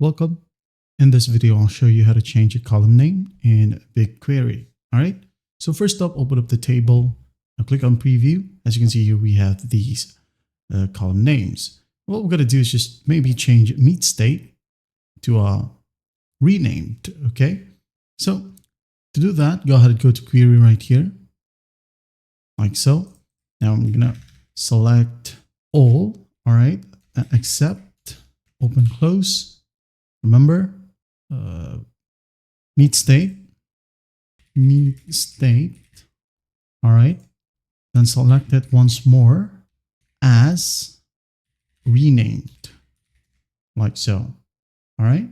Welcome. In this video, I'll show you how to change a column name in BigQuery. All right. So first up, open up the table. Now click on preview. As you can see here, we have these column names. What we're going to do is just maybe change meet state to renamed. Okay. So to do that, go ahead and go to query right here, like so. Now I'm going to select all. All right. Accept, open, close. Remember, meet state. All right. Then select it once more as renamed, like so. All right.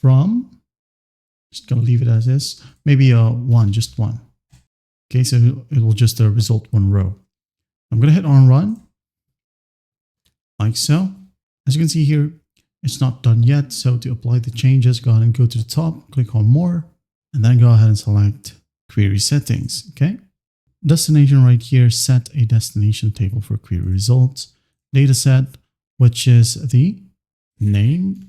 From, just gonna leave it as is. Maybe just one. Okay, so it will just result one row. I'm gonna hit on run, like so. As you can see here, it's not done yet. So to apply the changes, go ahead and go to the top, click on more, and then go ahead and select query settings. Okay. Destination right here, set a destination table for query results. Dataset, which is the name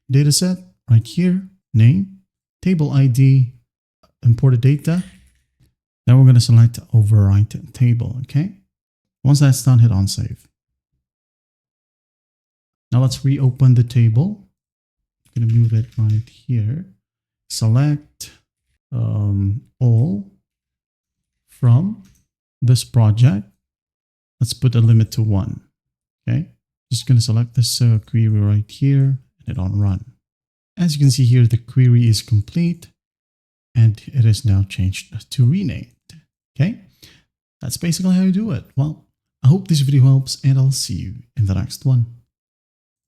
dataset right here, name, table ID, imported data. Then we're going to select overwrite table. Okay. Once that's done, hit on save. Now let's reopen the table. I'm going to move it right here. Select all from this project. Let's put a limit to 1. Okay. Just going to select this query right here and hit on run. As you can see here, the query is complete and it is now changed to renamed. Okay. That's basically how you do it. Well, I hope this video helps and I'll see you in the next one.